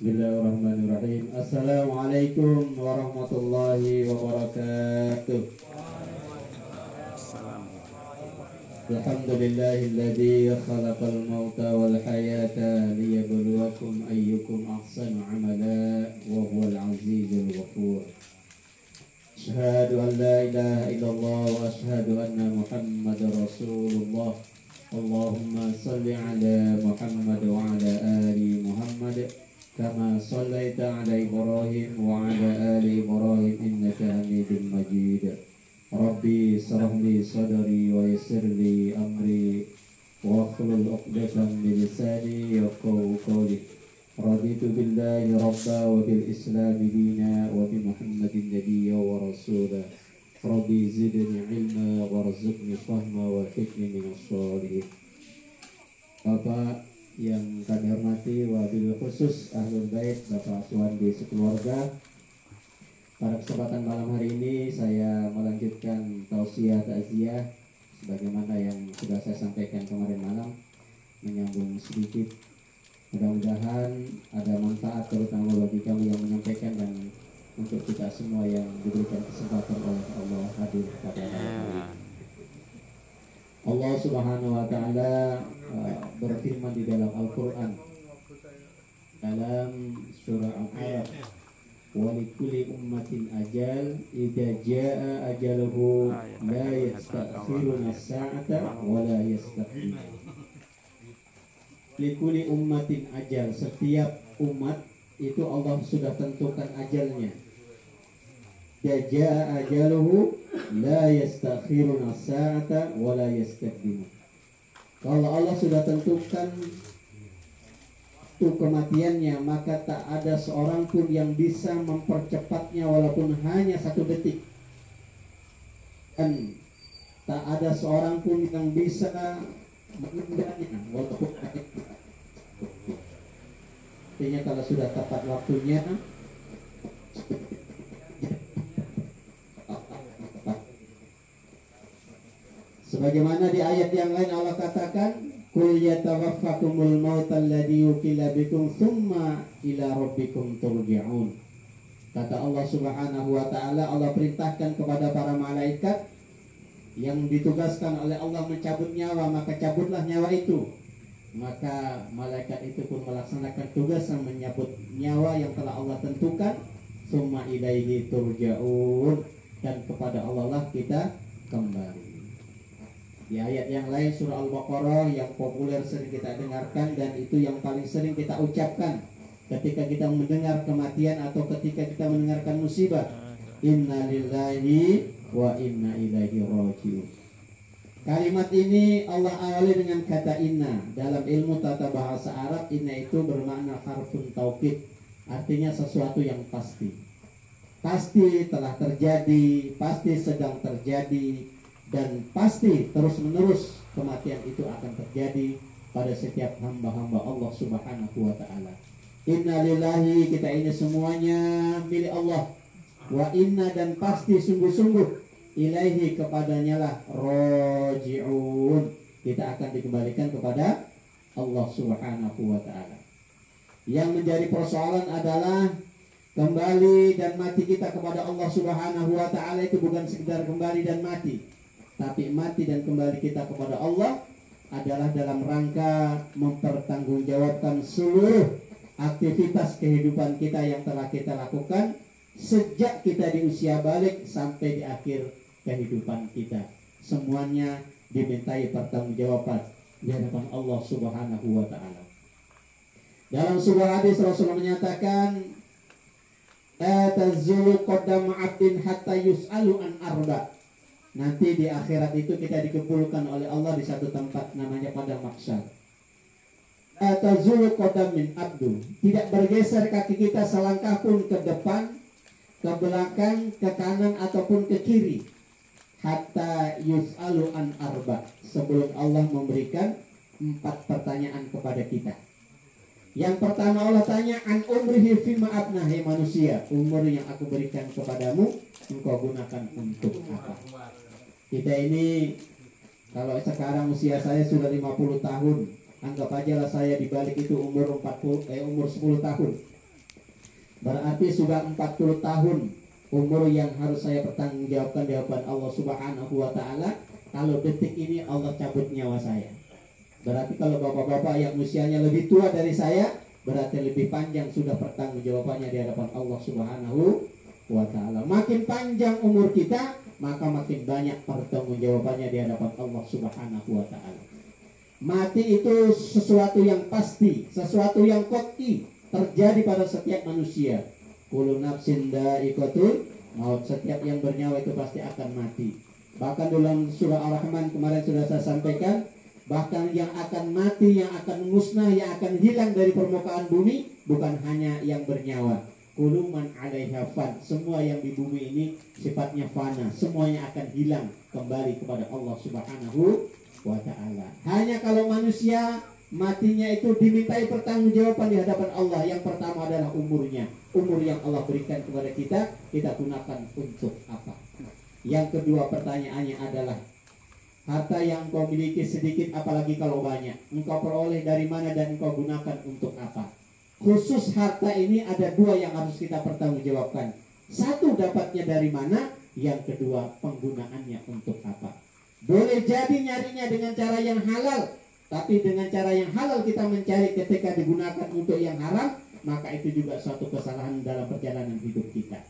Bismillahirrahmanirrahim. Assalamualaikum warahmatullahi wabarakatuh. Alhamdulillahilladzi khalaqal mauta wal hayata liyabluwakum ayyukum ahsanu amala wa huwal azizul ghafur. Asyhadu an la ilaha illallah wa asyhadu anna Muhammadar Rasulullah. Allahumma salli ala Muhammad wa ala ali Muhammad kama sallaita ala Ibrahim wa ala ali Ibrahim innaka Hamidum Majid. Rabbi shrah li sadri wa yassir li amri wa hlul 'uqdatam min lisani yafqahu qawli. Raditu billahi rabba wa bil islam dina wa bi Muhammadin nabiyya wa rasula. Rabbi zidni ilma warzuqni fahma wa hikmi minas shalihin. Bapak yang kami hormati, wabil khusus Ahlul Bait, Bapak Suwandi sekeluarga, pada kesempatan malam hari ini saya melanjutkan tausiah takziah sebagaimana yang sudah saya sampaikan kemarin malam, menyambung sedikit. Mudah-mudahan ada manfaat terutama bagi kami yang menyampaikan dan untuk kita semua yang diberikan kesempatan oleh Allah hadir pada malam hari. Allah Subhanahu wa taala berfirman di dalam Al-Qur'an dalam surah Al-Alaq, wa likulli ummatin ajal idza jaa ajaluhu la yastakhiruna sa'ata wa la yastaqdimun. Likulli ummatin ajal, setiap umat itu Allah sudah tentukan ajalnya. Jaa ajaluhu la yastakhiruna sa'ata wa la yastaqdimun. Kalau Allah sudah tentukan waktu kematiannya, maka tak ada seorang pun yang bisa mempercepatnya walaupun hanya 1 detik. Dan tak ada seorang pun yang bisa menundanya walaupun hanya. Artinya kalau sudah tepat waktunya, sebagaimana di ayat yang lain Allah katakan, qul yatawaffakumul mautal ladzi yukila bikum tsumma ila rabbikum turja'un. Kata Allah Subhanahu wa taala, Allah perintahkan kepada para malaikat yang ditugaskan oleh Allah mencabut nyawa, maka cabutlah nyawa itu. Maka malaikat itu pun melaksanakan tugas yang menyabut nyawa yang telah Allah tentukan. Tsumma ilaihi turja'un, dan kepada Allah lah kita kembali. Di ayat yang lain surah Al-Baqarah yang populer sering kita dengarkan dan itu yang paling sering kita ucapkan ketika kita mendengar kematian atau ketika kita mendengarkan musibah, inna lillahi wa inna ilaihi raji'un. Kalimat ini Allah awali dengan kata inna. Dalam ilmu tata bahasa Arab, inna itu bermakna harfun taukid, artinya sesuatu yang pasti. Pasti telah terjadi, pasti sedang terjadi, dan pasti terus-menerus kematian itu akan terjadi pada setiap hamba-hamba Allah Subhanahu wa ta'ala. Inna lillahi, kita ini semuanya milik Allah. Wa inna, dan pasti sungguh-sungguh, ilaihi, kepadanya lah roji'un, kita akan dikembalikan kepada Allah Subhanahu wa ta'ala. Yang menjadi persoalan adalah kembali dan mati kita kepada Allah Subhanahu wa ta'ala itu bukan sekedar kembali dan mati, tapi mati dan kembali kita kepada Allah adalah dalam rangka mempertanggungjawabkan seluruh aktivitas kehidupan kita yang telah kita lakukan sejak kita di usia balik sampai di akhir kehidupan kita. Semuanya dimintai pertanggungjawaban di hadapan Allah Subhanahu wa ta'ala. Dalam sebuah hadis Rasulullah menyatakan, la tazulu qadam 'abdin hatta yus'alu an arba'. Nanti di akhirat itu kita dikumpulkan oleh Allah di satu tempat namanya padang mahsyar. La tazulu qadam min 'abdu. Tidak bergeser kaki kita selangkah pun ke depan, ke belakang, ke kanan ataupun ke kiri, hatta yus'alu an arba', sebelum Allah memberikan 4 pertanyaan kepada kita. Yang pertama Allah tanya, an umrihi fima abnah, hai manusia, umur yang aku berikan kepadamu engkau gunakan untuk apa? Kita ini kalau sekarang usia saya sudah 50 tahun, anggap aja lah saya dibalik itu umur 10 tahun. Berarti sudah 40 tahun umur yang harus saya pertanggungjawabkan di hadapan Allah Subhanahu wa taala. Kalau detik ini Allah cabut nyawa saya. Berarti kalau bapak-bapak yang usianya lebih tua dari saya, berarti lebih panjang sudah pertanggungjawabannya di hadapan Allah Subhanahu wa taala. Makin panjang umur kita, maka makin banyak pertanggungjawabannya di hadapan Allah Subhanahu wa taala. Mati itu sesuatu yang pasti, sesuatu yang qat'i terjadi pada setiap manusia. Kullu nafsin dha'iqatul maut, setiap yang bernyawa itu pasti akan mati. Bahkan dalam surah Ar-Rahman kemarin sudah saya sampaikan, bahkan yang akan mati, yang akan musnah, yang akan hilang dari permukaan bumi bukan hanya yang bernyawa. Kullu man 'alaiha fan, semua yang di bumi ini sifatnya fana, semuanya akan hilang kembali kepada Allah Subhanahu wa ta'ala. Hanya kalau manusia matinya itu dimintai pertanggungjawaban di hadapan Allah. Yang pertama adalah umurnya. Umur yang Allah berikan kepada kita, kita gunakan untuk apa? Yang kedua pertanyaannya adalah, harta yang engkau miliki sedikit apalagi kalau banyak, engkau peroleh dari mana dan engkau gunakan untuk apa? Khusus harta ini ada dua yang harus kita pertanggungjawabkan. Satu, dapatnya dari mana? Yang kedua, penggunaannya untuk apa? Boleh jadi nyarinya dengan cara yang halal, tapi dengan cara yang halal kita mencari ketika digunakan untuk yang haram, maka itu juga suatu kesalahan dalam perjalanan hidup kita.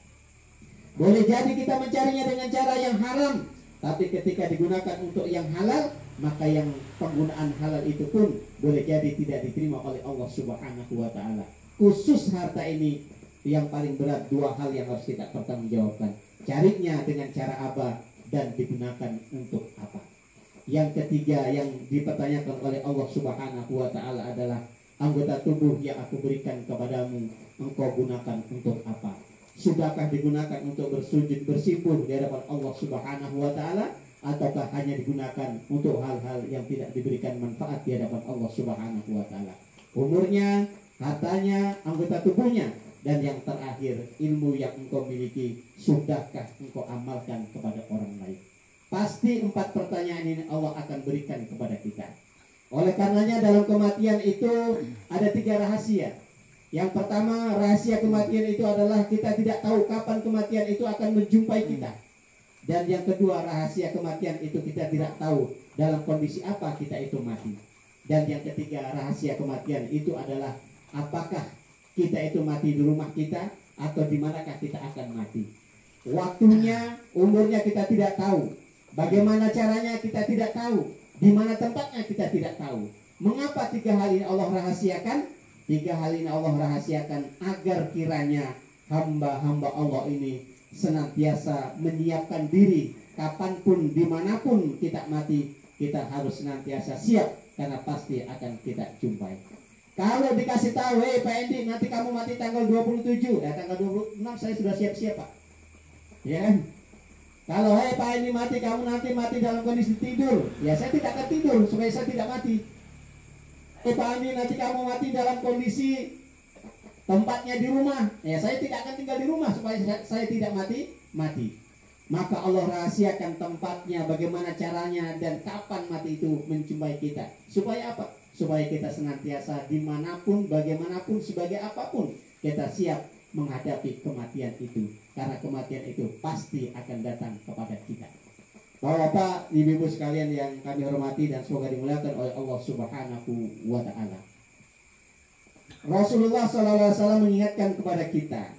Boleh jadi kita mencarinya dengan cara yang haram, tapi ketika digunakan untuk yang halal, maka yang penggunaan halal itu pun boleh jadi tidak diterima oleh Allah Subhanahu wa ta'ala. Khusus harta ini yang paling berat, dua hal yang harus kita pertanggungjawabkan. Carinya dengan cara apa dan digunakan untuk apa. Yang ketiga yang dipertanyakan oleh Allah Subhanahu wa ta'ala adalah, anggota tubuh yang aku berikan kepadamu, engkau gunakan untuk apa? Sudahkah digunakan untuk bersujud bersimpuh di hadapan Allah Subhanahu wa ta'ala, ataukah hanya digunakan untuk hal-hal yang tidak diberikan manfaat di hadapan Allah Subhanahu wa ta'ala? Umurnya, hartanya, anggota tubuhnya, dan yang terakhir, ilmu yang engkau miliki, sudahkah engkau amalkan kepada orang lain? Pasti 4 pertanyaan ini Allah akan berikan kepada kita. Oleh karenanya dalam kematian itu ada 3 rahasia. Yang pertama, rahasia kematian itu adalah kita tidak tahu kapan kematian itu akan menjumpai kita. Dan yang kedua, rahasia kematian itu kita tidak tahu dalam kondisi apa kita itu mati. Dan yang ketiga, rahasia kematian itu adalah apakah kita itu mati di rumah kita atau di manakah kita akan mati. Waktunya, umurnya kita tidak tahu. Bagaimana caranya kita tidak tahu. Di mana tempatnya kita tidak tahu. Mengapa 3 hal ini Allah rahasiakan? 3 hal ini Allah rahasiakan agar kiranya hamba-hamba Allah ini senantiasa menyiapkan diri. Kapanpun, dimanapun kita mati, kita harus senantiasa siap. Karena pasti akan kita jumpai. Kalau dikasih tahu, Pak Endi, nanti kamu mati tanggal 27, tanggal 26 saya sudah siap-siap, Pak. Ya kan? Kalau Pak Endi mati, kamu nanti mati dalam kondisi tidur, ya saya tidak akan tidur supaya saya tidak mati. Pak Endi, nanti kamu mati dalam kondisi tempatnya di rumah, ya saya tidak akan tinggal di rumah supaya saya tidak mati. Maka Allah rahasiakan tempatnya, bagaimana caranya, dan kapan mati itu menjumpai kita. Supaya apa? Supaya kita senantiasa dimanapun, bagaimanapun, sebagai apapun, kita siap menghadapi kematian itu. Karena kematian itu pasti akan datang kepada kita. Bapak-bapak, ibu-ibu sekalian yang kami hormati dan semoga dimuliakan oleh Allah Subhanahu wa ta'ala. Rasulullah SAW mengingatkan kepada kita,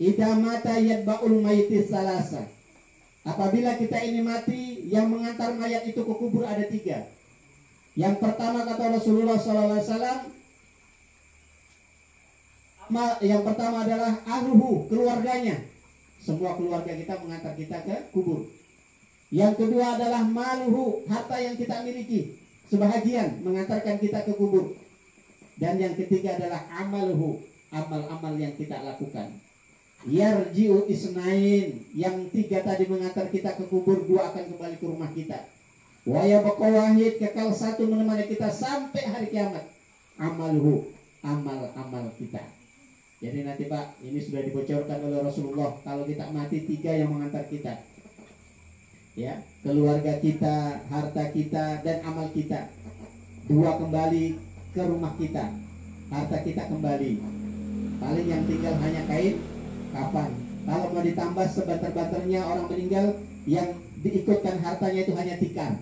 idza mata yatba'ul mayyit salasa. Apabila kita ini mati, yang mengantar mayat itu ke kubur ada 3. Yang pertama kata Rasulullah SAW, yang pertama adalah ahluhu, keluarganya. Semua keluarga kita mengantar kita ke kubur. Yang kedua adalah maluhu, harta yang kita miliki, sebahagian mengantarkan kita ke kubur. Dan yang ketiga adalah amaluhu, amal-amal yang kita lakukan. Yarji'u isnain, yang 3 tadi mengantar kita ke kubur, 2 akan kembali ke rumah kita. Wa yabqa wahid, kekal 1 menemani kita sampai hari kiamat. Amaluhu, amal-amal kita. Jadi nanti Pak, ini sudah dibocorkan oleh Rasulullah, kalau kita mati 3 yang mengantar kita. Ya, keluarga kita, harta kita, dan amal kita. 2 kembali ke rumah kita, harta kita kembali. Paling yang tinggal hanya kain kafan. Kalau mau ditambah sebanter-banternya orang meninggal, yang diikutkan hartanya itu hanya tikar.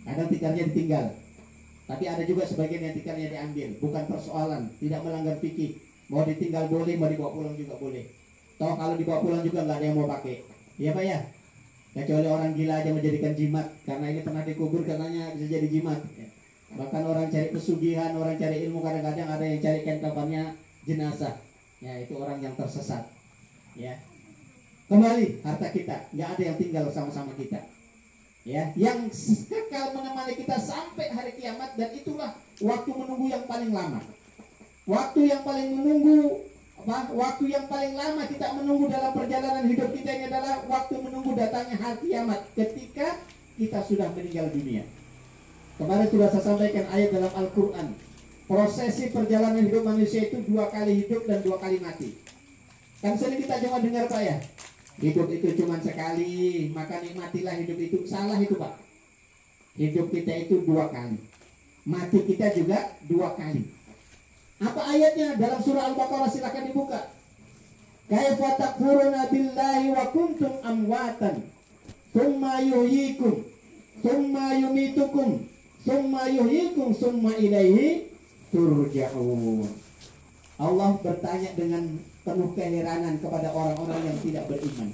Kadang tikarnya ditinggal. Tapi ada juga sebagian yang tikarnya diambil. Bukan persoalan, tidak melanggar fikih. Mau ditinggal boleh, mau dibawa pulang juga boleh. Toh kalau dibawa pulang juga nggak ada yang mau pakai. Iya Pak ya? Kecuali orang gila aja menjadikan jimat. Karena ini pernah dikubur, karenanya bisa jadi jimat. Bahkan orang cari pesugihan, orang cari ilmu, kadang-kadang ada yang cari kain kafannya jenazah. Ya, itu orang yang tersesat. Ya, kembali harta kita, nggak ada yang tinggal sama-sama kita. Ya, yang kekal menemani kita sampai hari kiamat, dan itulah waktu menunggu yang paling lama. Waktu yang paling menunggu, waktu yang paling lama kita menunggu dalam perjalanan hidup kita ini adalah waktu menunggu datangnya hari kiamat, ketika kita sudah meninggal dunia. Kemarin sudah saya sampaikan ayat dalam Al-Quran. Prosesi perjalanan hidup manusia itu 2 kali hidup dan 2 kali mati. Kan sering kita cuma dengar Pak ya, hidup itu cuma sekali, maka nikmatilah hidup itu. Salah itu Pak. Hidup kita itu 2 kali, mati kita juga 2 kali. Apa ayatnya? Dalam surah Al-Baqarah, silakan dibuka. Kaifa takfuruna billahi wa kuntum amwatan tsumma yuhyikum tsumma yumitukum tsumma yuhyikum tsumma ilaihi turja'un. Allah bertanya dengan penuh keheranan kepada orang-orang yang tidak beriman.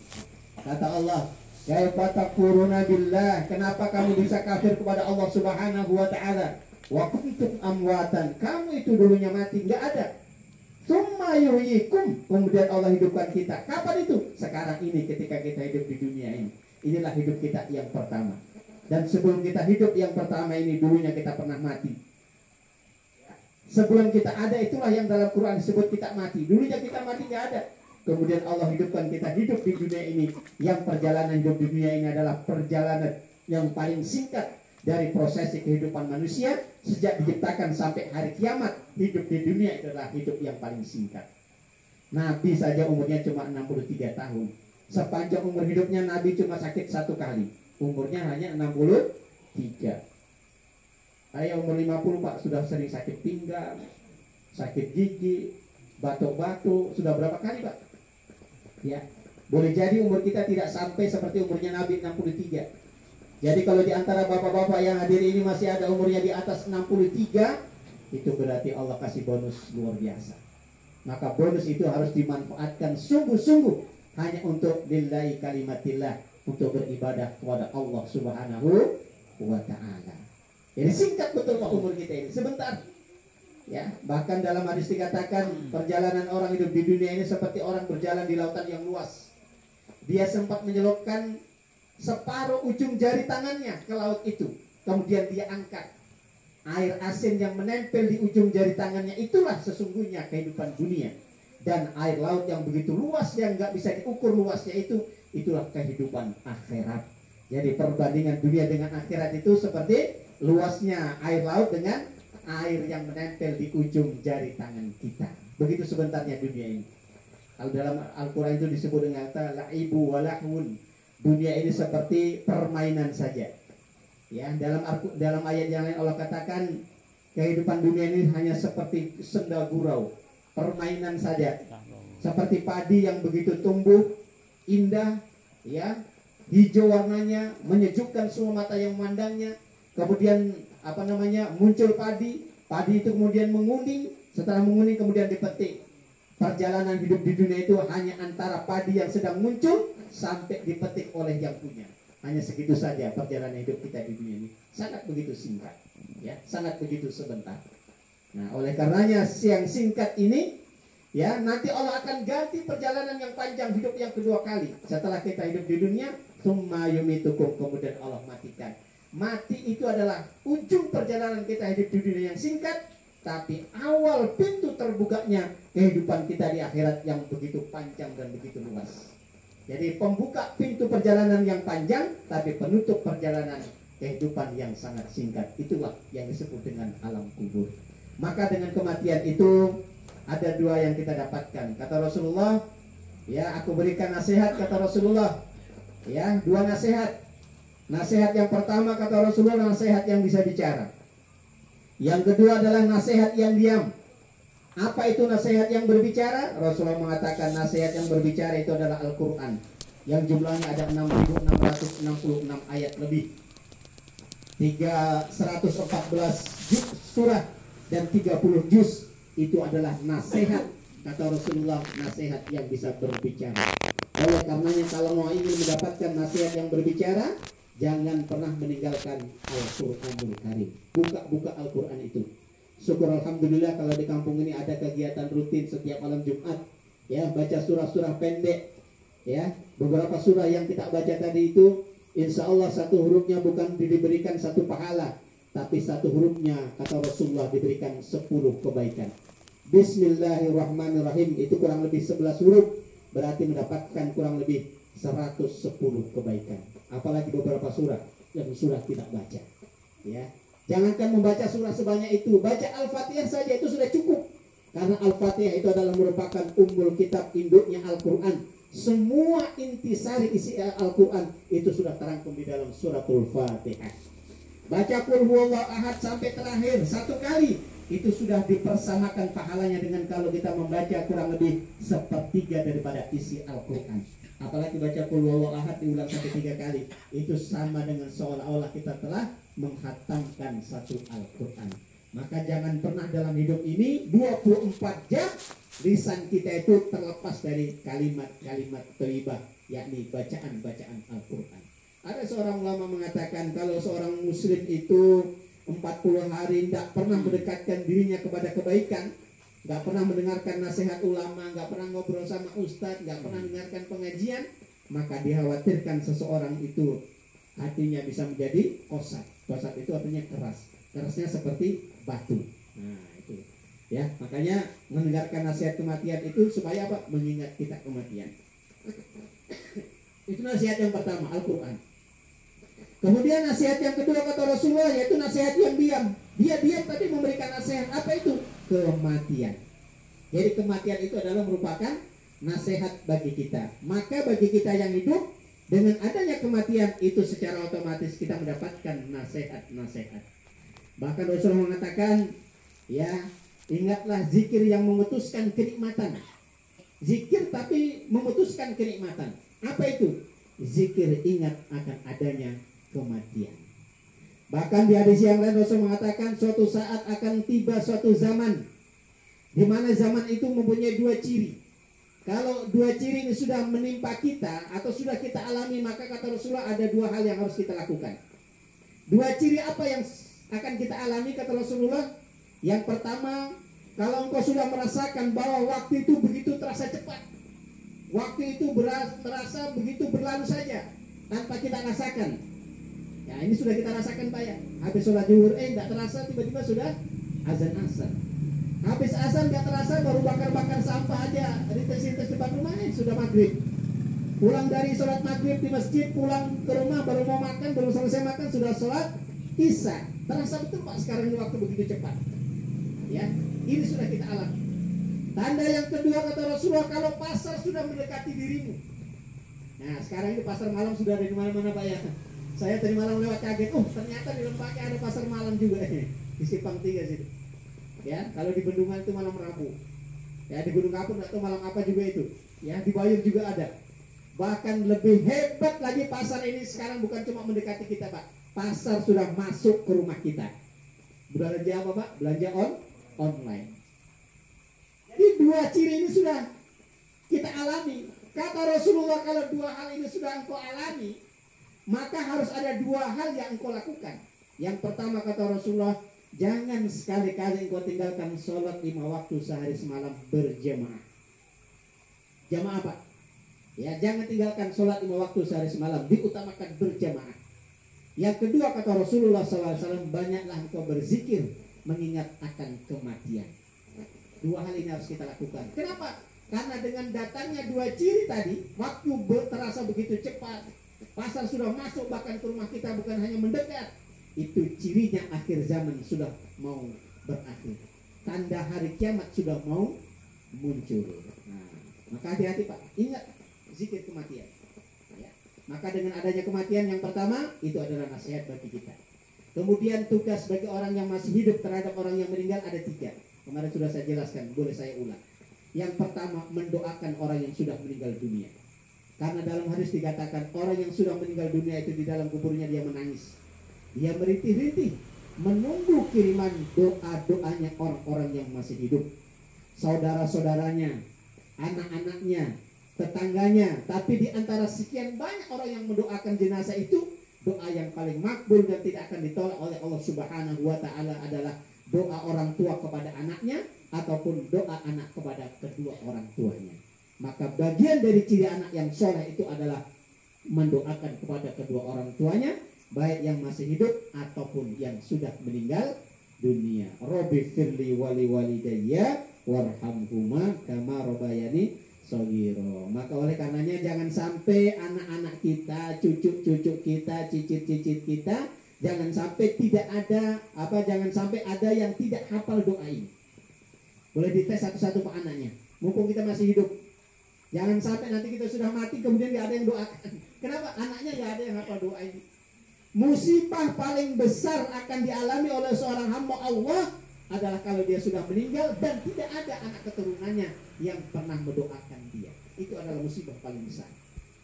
Kata Allah, kaifa takfuruna billah, kenapa kamu bisa kafir kepada Allah Subhanahu wa taala? Wa kuntum amwatan, kamu itu dulunya mati, nggak ada. Tsumma yuhyikum, kemudian Allah hidupkan kita. Kapan itu? Sekarang ini, ketika kita hidup di dunia ini. Inilah hidup kita yang pertama. Dan sebelum kita hidup yang pertama ini, dulunya kita pernah mati. Sebelum kita ada, itulah yang dalam Quran disebut kita mati. Dulunya kita mati, nggak ada. Kemudian Allah hidupkan kita hidup di dunia ini. Yang perjalanan hidup di dunia ini adalah perjalanan yang paling singkat dari prosesi kehidupan manusia. Sejak diciptakan sampai hari kiamat, hidup di dunia adalah hidup yang paling singkat. Nabi saja umurnya cuma 63 tahun. Sepanjang umur hidupnya Nabi cuma sakit 1 kali. Umurnya hanya 63. Saya umur 50 Pak, sudah sering sakit pinggang, sakit gigi, batuk-batuk. Sudah berapa kali Pak? Ya, boleh jadi umur kita tidak sampai seperti umurnya Nabi 63. Jadi kalau di antara bapak-bapak yang hadir ini masih ada umurnya di atas 63, itu berarti Allah kasih bonus luar biasa. Maka bonus itu harus dimanfaatkan sungguh-sungguh hanya untuk lillahi kalimatillah, untuk beribadah kepada Allah Subhanahu wa ta'ala. Jadi singkat betul Pak umur kita ini, sebentar. Ya, bahkan dalam hadis dikatakan perjalanan orang hidup di dunia ini seperti orang berjalan di lautan yang luas. Dia sempat menyelupkan separuh ujung jari tangannya ke laut itu, kemudian dia angkat. Air asin yang menempel di ujung jari tangannya, itulah sesungguhnya kehidupan dunia. Dan air laut yang begitu luas, yang nggak bisa diukur luasnya itu, itulah kehidupan akhirat. Jadi perbandingan dunia dengan akhirat itu seperti luasnya air laut dengan air yang menempel di ujung jari tangan kita. Begitu sebentarnya dunia ini. Kalau dalam Al-Quran itu disebut dengan kata la'ibu walahun. Dunia ini seperti permainan saja. Ya, dalam ayat yang lain Allah katakan kehidupan dunia ini hanya seperti senda gurau, permainan saja. Seperti padi yang begitu tumbuh indah, ya, hijau warnanya, menyejukkan semua mata yang memandangnya. Kemudian muncul padi itu kemudian menguning, setelah menguning kemudian dipetik. Perjalanan hidup di dunia itu hanya antara padi yang sedang muncul sampai dipetik oleh yang punya. Hanya segitu saja perjalanan hidup kita di dunia ini. Sangat begitu singkat, ya, sangat begitu sebentar. Nah, oleh karenanya yang singkat ini, ya, nanti Allah akan ganti perjalanan yang panjang, hidup yang kedua kali. Setelah kita hidup di dunia, tsumma yumitukum, kemudian Allah matikan. Mati itu adalah ujung perjalanan kita hidup di dunia yang singkat, tapi awal pintu terbukanya kehidupan kita di akhirat yang begitu panjang dan begitu luas. Jadi pembuka pintu perjalanan yang panjang, tapi penutup perjalanan kehidupan yang sangat singkat. Itulah yang disebut dengan alam kubur. Maka dengan kematian itu ada 2 yang kita dapatkan. Kata Rasulullah, ya, aku berikan nasihat, kata Rasulullah, ya, 2 nasihat. Nasihat yang pertama, kata Rasulullah, nasihat yang bisa bicara. Yang kedua adalah nasihat yang diam. Apa itu nasihat yang berbicara? Rasulullah mengatakan nasihat yang berbicara itu adalah Al-Quran, yang jumlahnya ada 6.666 ayat lebih, 114 juz surah dan 30 juz. Itu adalah nasihat, kata Rasulullah, nasihat yang bisa berbicara. Oleh karenanya kalau mau ingin mendapatkan nasihat yang berbicara, jangan pernah meninggalkan Al-Quranul Karim. Buka Al-Quran itu. Syukur alhamdulillah kalau di kampung ini ada kegiatan rutin setiap malam Jumat, ya, baca surah-surah pendek, ya. Beberapa surah yang kita baca tadi itu, insya Allah satu hurufnya bukan diberikan satu pahala, tapi satu hurufnya kata Rasulullah diberikan 10 kebaikan. Bismillahirrahmanirrahim itu kurang lebih 11 huruf, berarti mendapatkan kurang lebih 110 kebaikan. Apalagi beberapa surah yang surah tidak baca, ya. Jangankan membaca surah sebanyak itu, baca Al-Fatihah saja itu sudah cukup. Karena Al-Fatihah itu adalah merupakan ummul kitab, induknya Al-Quran. Semua intisari isi Al-Quran itu sudah terangkum di dalam suratul Fatihah. Baca Qul Huwallahu Ahad sampai terakhir 1 kali, itu sudah dipersamakan pahalanya dengan kalau kita membaca kurang lebih 1/3 daripada isi Al-Quran. Apalagi baca Qul Huwallahu Ahad diulang sampai 3 kali, itu sama dengan seolah-olah kita telah menghatamkan satu Al-Quran. Maka jangan pernah dalam hidup ini 24 jam lisan kita itu terlepas dari kalimat-kalimat thayyibah, yakni bacaan-bacaan Al-Quran. Ada seorang ulama mengatakan kalau seorang muslim itu 40 hari tidak pernah mendekatkan dirinya kepada kebaikan, nggak pernah mendengarkan nasihat ulama, nggak pernah ngobrol sama ustadz, nggak pernah mendengarkan pengajian, maka dikhawatirkan seseorang itu hatinya bisa menjadi kosat. Kosat itu artinya keras. Kerasnya seperti batu. Nah itu, ya, makanya mendengarkan nasihat kematian itu supaya apa? Mengingat kita kematian. Itu nasihat yang pertama, Al-Quran. Kemudian nasihat yang kedua kata Rasulullah, yaitu nasihat yang diam. Dia diam tadi memberikan nasihat apa itu? Kematian. Jadi kematian itu adalah merupakan nasihat bagi kita. Maka bagi kita yang hidup, dengan adanya kematian itu secara otomatis kita mendapatkan nasihat-nasihat. Bahkan Rasulullah mengatakan, ya, ingatlah zikir yang memutuskan kenikmatan. Zikir tapi memutuskan kenikmatan. Apa itu? Zikir ingat akan adanya kematian. Bahkan di hadis yang lain Rasul mengatakan suatu saat akan tiba suatu zaman di mana zaman itu mempunyai 2 ciri. Kalau 2 ciri ini sudah menimpa kita atau sudah kita alami, maka kata Rasulullah ada 2 hal yang harus kita lakukan. 2 ciri apa yang akan kita alami kata Rasulullah? Yang pertama, kalau engkau sudah merasakan bahwa waktu itu begitu terasa cepat, waktu itu terasa begitu berlalu saja tanpa kita rasakan. Ya ini sudah kita rasakan Pak ya. Habis sholat zuhur tidak terasa tiba-tiba sudah azan asar. Habis azan nggak terasa baru bakar-bakar sampah aja di tes depan rumah sudah maghrib. Pulang dari sholat maghrib di masjid, pulang ke rumah baru mau makan, baru selesai makan sudah sholat isya. Terasa betul Pak sekarang ini waktu begitu cepat. Ya, ini sudah kita alami. Tanda yang kedua kata Rasulullah, kalau pasar sudah mendekati dirimu. Nah sekarang ini pasar malam sudah ada di mana-mana Pak ya. Saya tadi malam lewat kaget, ternyata di Lempake ada pasar malam juga di Simpang 3 situ. Ya, kalau di Bendungan itu malam Rabu. Ya, di Gunung Kapur atau malam apa juga itu. Ya, di Bayur juga ada. Bahkan lebih hebat lagi pasar ini sekarang bukan cuma mendekati kita, Pak. Pasar sudah masuk ke rumah kita. Belanja apa, Pak? Belanja online. Jadi 2 ciri ini sudah kita alami. Kata Rasulullah kalau 2 hal ini sudah engkau alami, maka harus ada 2 hal yang engkau lakukan. Yang pertama kata Rasulullah, jangan sekali-kali engkau tinggalkan sholat 5 waktu sehari semalam berjamaah. Jamaah apa? Ya, jangan tinggalkan sholat 5 waktu sehari semalam, diutamakan berjamaah. Yang kedua kata Rasulullah SAW, banyaklah engkau berzikir mengingat akan kematian. 2 hal ini harus kita lakukan. Kenapa? Karena dengan datangnya 2 ciri tadi, waktu terasa begitu cepat, pasar sudah masuk bahkan ke rumah kita, bukan hanya mendekat. Itu cirinya akhir zaman sudah mau berakhir. Tanda hari kiamat sudah mau muncul. Nah, maka hati-hati Pak. Ingat zikir kematian. Ya. Maka dengan adanya kematian yang pertama itu adalah nasihat bagi kita. Kemudian tugas bagi orang yang masih hidup terhadap orang yang meninggal ada 3. Kemarin sudah saya jelaskan, boleh saya ulang. Yang pertama, mendoakan orang yang sudah meninggal dunia. Karena dalam hadis dikatakan orang yang sudah meninggal dunia itu di dalam kuburnya dia menangis, dia merintih-rintih menunggu kiriman doa-doanya orang-orang yang masih hidup, saudara-saudaranya, anak-anaknya, tetangganya. Tapi di antara sekian banyak orang yang mendoakan jenazah itu, doa yang paling makbul dan tidak akan ditolak oleh Allah Subhanahu wa Ta'ala adalah doa orang tua kepada anaknya ataupun doa anak kepada kedua orang tuanya. Maka bagian dari ciri anak yang soleh itu adalah mendoakan kepada kedua orang tuanya, baik yang masih hidup ataupun yang sudah meninggal dunia. Rabbi firli wali walidayya warhamhuma kama rabbayani shaghira. Maka oleh karenanya jangan sampai anak-anak kita, cucu-cucu kita, cicit-cicit kita, jangan sampai jangan sampai ada yang tidak hafal doa ini. Boleh dites satu-satu pak anaknya, mumpung kita masih hidup. Jangan sampai nanti kita sudah mati kemudian tidak ada yang doakan. Kenapa? Anaknya nggak ada yang hafal doa ini. Musibah paling besar akan dialami oleh seorang hamba Allah adalah kalau dia sudah meninggal dan tidak ada anak keturunannya yang pernah mendoakan dia. Itu adalah musibah paling besar.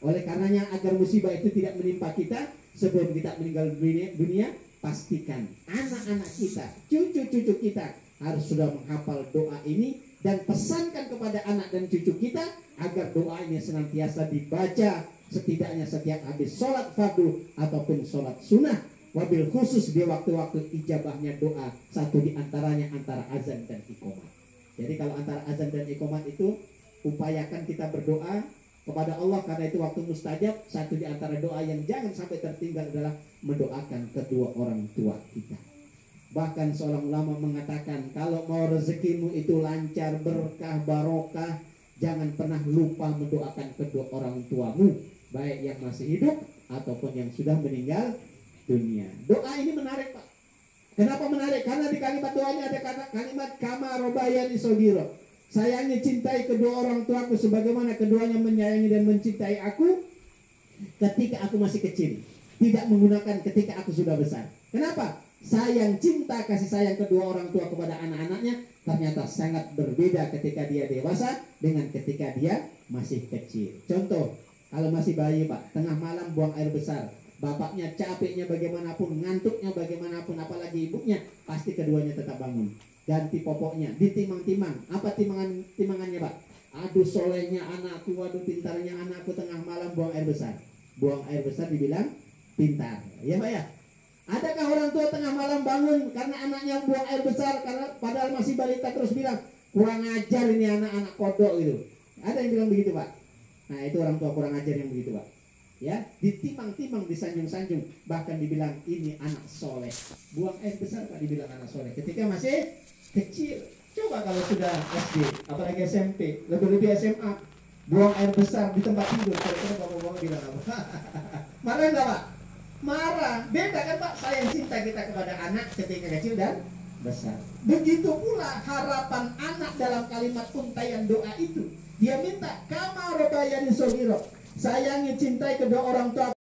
Oleh karenanya agar musibah itu tidak menimpa kita sebelum kita meninggal dunia, pastikan anak-anak kita, cucu-cucu kita harus sudah menghafal doa ini, dan pesankan kepada anak dan cucu kita agar doa ini senantiasa dibaca setidaknya setiap habis sholat fardu ataupun sholat sunnah, wabil khusus di waktu-waktu ijabahnya doa, satu di antaranya antara azan dan iqamah. Jadi kalau antara azan dan iqamah itu upayakan kita berdoa kepada Allah karena itu waktu mustajab. Satu di antara doa yang jangan sampai tertinggal adalah mendoakan kedua orang tua kita. Bahkan seorang ulama mengatakan kalau mau rezekimu itu lancar, berkah, barokah, jangan pernah lupa mendoakan kedua orang tuamu, baik yang masih hidup ataupun yang sudah meninggal dunia. Doa ini menarik pak. Kenapa menarik? Karena di kalimat doanya ada kalimat kama rabbayani shaghira. Sayangi cintai kedua orang tuaku sebagaimana keduanya menyayangi dan mencintai aku ketika aku masih kecil. Tidak menggunakan ketika aku sudah besar. Kenapa? Sayang, cinta, kasih sayang kedua orang tua kepada anak-anaknya ternyata sangat berbeda ketika dia dewasa dengan ketika dia masih kecil. Contoh, kalau masih bayi pak, tengah malam buang air besar, bapaknya capeknya bagaimanapun, ngantuknya bagaimanapun, apalagi ibunya, pasti keduanya tetap bangun. Ganti popoknya, ditimang-timang. Apa timangannya pak? Aduh solehnya anakku, aduh pintarnya anakku, tengah malam buang air besar. Buang air besar dibilang pintar, ya pak ya? Adakah orang tua tengah malam bangun karena anaknya buang air besar karena padahal masih balita terus bilang kurang ajar ini anak-anak kodok gitu? Ada yang bilang begitu pak? Nah itu orang tua kurang ajar yang begitu pak. Ya, ditimang-timang, disanjung-sanjung, bahkan dibilang ini anak soleh. Buang air besar pak dibilang anak soleh ketika masih kecil. Coba kalau sudah SD, apalagi SMP, lebih-lebih SMA, buang air besar di tempat tidur, kira-kira bapak-bapak bilang apa? Marah nggak pak? Marah. Beda kan pak, sayang cinta kita kepada anak ketika kecil dan besar. Begitu pula harapan anak dalam kalimat untaian doa itu. Dia minta kama rabbayani shaghira. Sayangi cintai kedua orang tua